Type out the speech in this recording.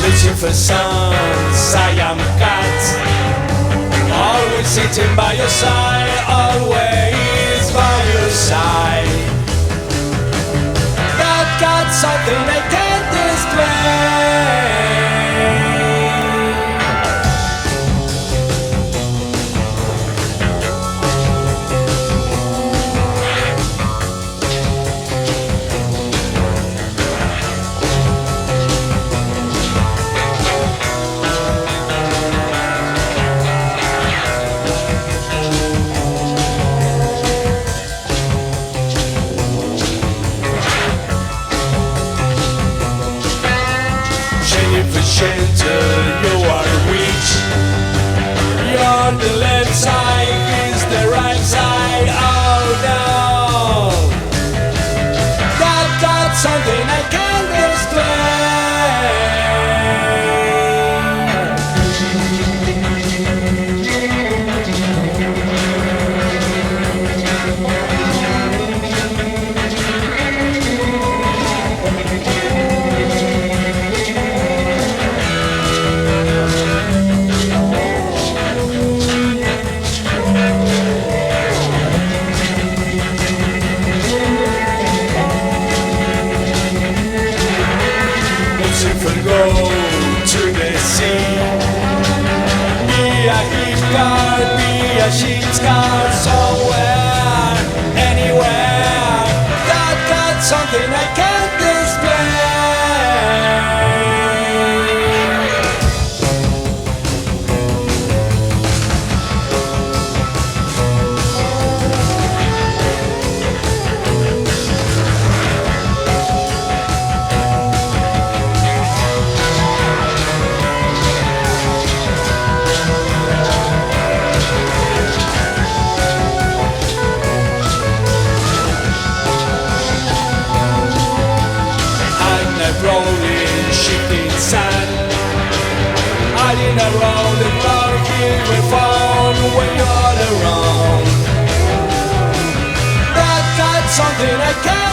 Reaching for some Siam cat, always sitting by your side, always by your side. That got something I can't explain. Shelter, you are rich. You're the left side, is the right side. Oh no, that got something I can't go to the sea. Be a hip guard, be a sheep's guard, somewhere, anywhere. That got something I can't explain. Rolling, shifting sand, hiding around the cloud, here we found when you're around. That got something I can't